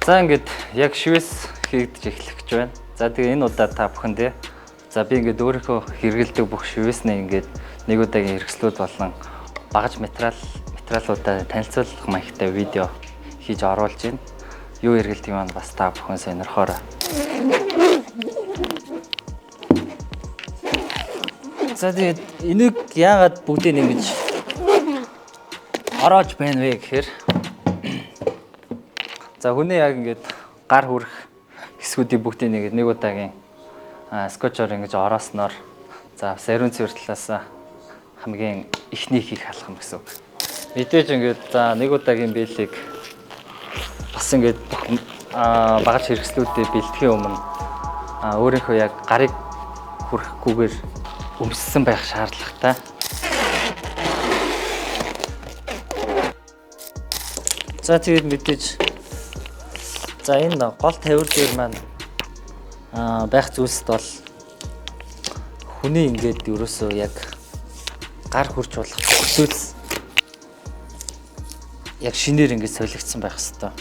За ингээд яг шивээс хийгдэж эхлэх гэж байна. За тэгээ энэ удаа та бүхэндээ за би ингээд өөрийнхөө хэрэгэлдэг бүх шивээснээ ингээд нэг удаагийн хэрэгслүүд болон багаж материалуудаа танилцуулах маягтай видео хийж оруулж байна. Юу хэрэгэлдэг юм бас та бүхэн сонирхоорой. За тэгээд энийг яагаад бүгдийг ингэж ороож байна вэ гэхээр за хүний яг ингээд гар хүрэх хэсгүүдийг бүгдийг нэг удаагийн скотчоор ингэж ороосноор за сариун цэвэр талаас хамгийн ихний хийх алхам гэсэн үг. Мэдээж ингээд за нэг удаагийн биелийг бас ингээд багаж хэрэгслүүдэд бэлтгэхийн өмнө өөрийнхөө яг гарыг хүрэхгүйгээр өмссөн байх шаардлагатай. За тэгээд мэдээж за энэ гол тавир дээр маань байх зүйлсд бол хүний ингээд ерөөсөө яг гар хүрч болох зүйлс яг шинээр ингээд солигдсон байх хэвээр.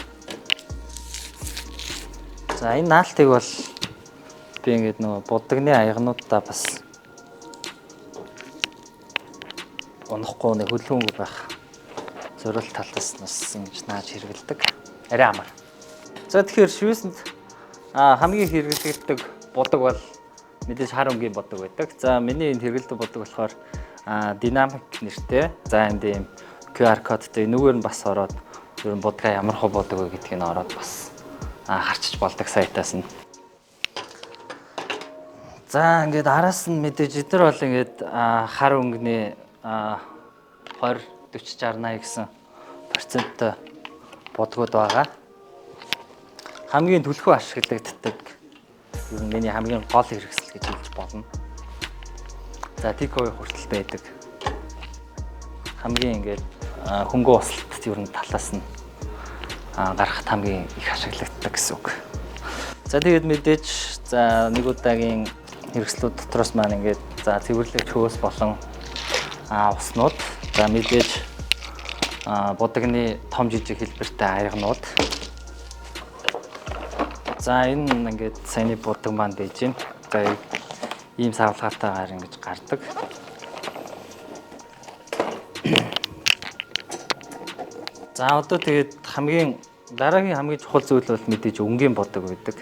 За энэ наалтыг бол би ингээд нөгөө будагны аягнуудаа бас унахгүй нэг хөлөөнгүй байх зориулт талаас нас ингэж нааж хэрэгэлдэг. Арай амар. За тэгэхээр шивээсэнд хамгийн хэрэглэгддэг будаг бол мэдээж хар өнгийн будаг байдаг. За миний энэ хэрэглэдэг будаг болохоор динамик нэртэй. За энд ийм QR кодтой энүүгээр нь бас ороод ер нь будгаа ямар хөө будаг вэ гэдгийг нь ороод бас харчиж болдог сайтаас нь. За ингээд араас нь мэдээж эдгээр бол ингээд хар өнгөний 20, 40, 60, 80 гэсэн проценттой будгууд байгаа. Хамгийн түлхүү ашиглагддаг ер нь миний хамгийн гол хэрэгсэл гэж хэлж болно. За тикогийн хүртэл байдаг. Хамгийн ингээд хөнгөө усалт ер нь талаас нь гарахт хамгийн их ашиглагддаг гэсэн үг. За тэгээд мэдээж за нэг удаагийн хэрэгслүүд дотроос маань ингээд за цэвэрлэгч хөөс болон уснууд за мэдээж будагны том жижиг хэлбэртэй аягнууд. За энэ ингээд саяны будаг маань дэж юм. За ийм савлгаалтайгаар ингэж гардаг. За одоо тэгээд дараагийн хамгийн чухал зүйл бол мэдээж өнгийн будаг байдаг.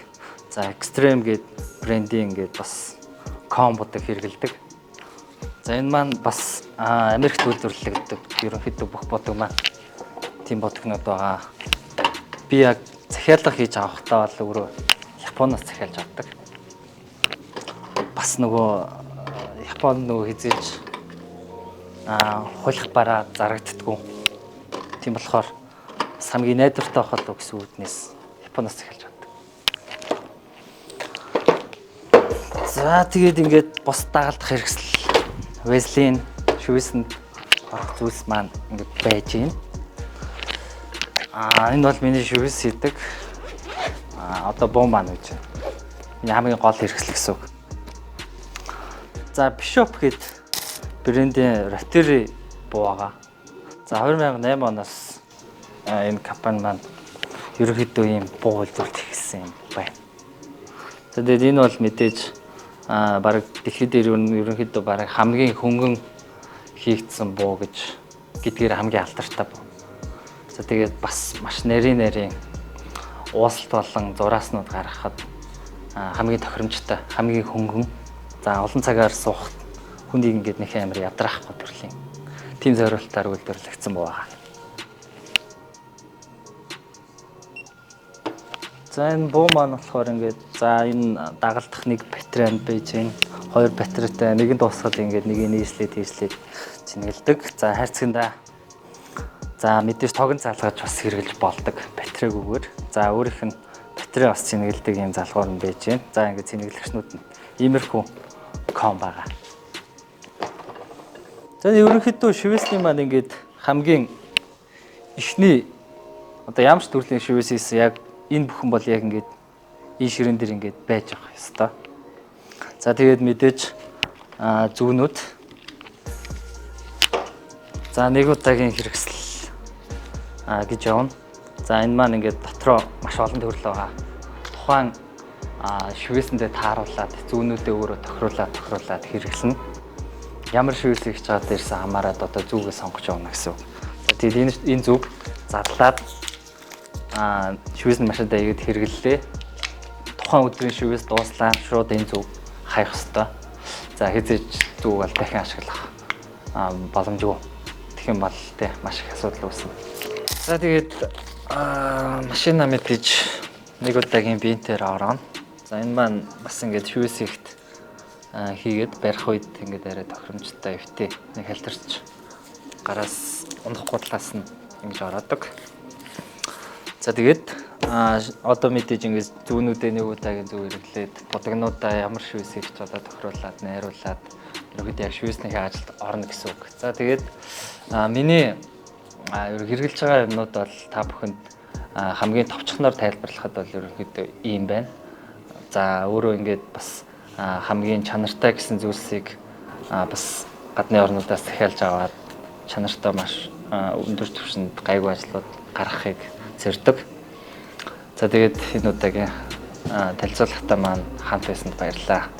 За Extreme гээд брендинг гээд бас ком будаг хэрэгэлдэг. За энэ маань бас Америкт үйлдвэрлэгддэг ерөнхийдөө бүх будаг маань тийм будагнууд байгаа. Би яг захиалга хийж авахдаа бол өөрөө Японоос захиалж авдаг. Бас нөгөө Японд нөгөө хизээж хулих бараа зарагддаггүй. Тийм болохоор бас хамгийн найдвартай хол гэсэн үүднээс Японоос захиалж авдаг. За тэгээд ингээд бос дагалдах хэрэгсэл Веслин шивээсэнд орох зүйлс маань ингээд байж байна. Энэ бол миний шивээс хийдэг одоо бом маань гэж байна. Миний хамгийн гол хэрэгсэл гэсэн үг. За Bishop гээд брендийн ротери буу байгаа. За 2008 оноос энэ компани маань ерөнхийдөө ийм буу үйлдвэрлэж эхэлсэн юм байна. За тэгээд энэ бол мэдээж бараг дэлхийд дээр ерөнхийдөө бараг хамгийн хөнгөн хийгдсэн буу гэдгээр хамгийн алдартай буу. За тэгээд бас маш нарийн ууслалт болон зурааснууд гаргахад хамгийн тохиромжтой, хамгийн хөнгөн. За олон цагаар суух хүнийг ингээд нэг амар ядраахгүй төрлийн тийм зорилтоор үйлдвэрлэгдсэн буу байгаа. За энэ буу маань болохоор ингээд за энэ дагалдах нэг батарей байж байна. 2 батарейтай нэг нь дуусгаад ингээд нэг нийслээд цэнгэлдэг. За хайрцагтаа за мэдээж тогон залгаж бас хэрэглэж болдог батарейгүйгээр. За өөрийнх нь батарей бас цэнгэлдэг юм залгуур нь байж байна. За ингээд цэнгэлэгчнүүд нь иймэрхүү ком байгаа. За ерөнхийдөө шивээсний маань ингээд хамгийн ихний одоо ямар ч төрлийн шивээс хийсэн яг энэ бүхэн бол яг ингээд энэ ширээн дээр ингээд байж байгаа ёстой. За тэгээд мэдээж зүүнүүд за нэг удаагийн хэрэгсэл гэж явна. За энэ маань ингээд дотроо маш олон төрөл байгаа. Тухайн шивээсэндээ тааруулаад зүүнүүдээ өөрөө тохируулаад хэрэглэнэ. Ямар шивээс хийж байгаа дээрээс хамаарад одоо зүгээ сонгож явна гэсэн үг. За тэгээд энэ зүг зарлаад шивээс нь маш их дайгад хэрэглэлээ. Тухайн өдрийн шивээс дууслаа шууд энэ зүг хаях ёстой. За хязгаарч зүг бол дахин ашиглах боломжгүй. Тэгэх юм бол тэ маш их асуудал үүснэ. За тэгээд машина мэдээж нэг удаагийн бинтээр орооно. За энэ маань бас ингээд шивээс ихт хийгээд барих үед ингээд арай тохиромжтой эвтэй нэг халтарч гараас унах гутлаас нь ингэж ороодог. За тэгээд одоо мэдээж ингээд зүүнүүдээ нэг удаагийн зүг хэрэглээд будагнуудаа ямар шивээс хийж болоо тохируулаад найруулад ерөөдөө яг шивээснийхээ ажилд орно гэсэн үг. За тэгээд миний хэрэгжилж байгаа юмнууд бол та бүхэнд хамгийн товчхоноор тайлбарлахад бол ерөөдөө ийм байна. За өөрөө ингээд бас хамгийн чанартай гэсэн зүйлсийг бас гадны орнуудаас захиалж аваад чанартай маш өндөр түвшинд гайгүй ажлууд гаргахыг зэрдэг. За тэгээд энэ удаагийн танилцуулгатаа маань хамт байсанд баярлалаа.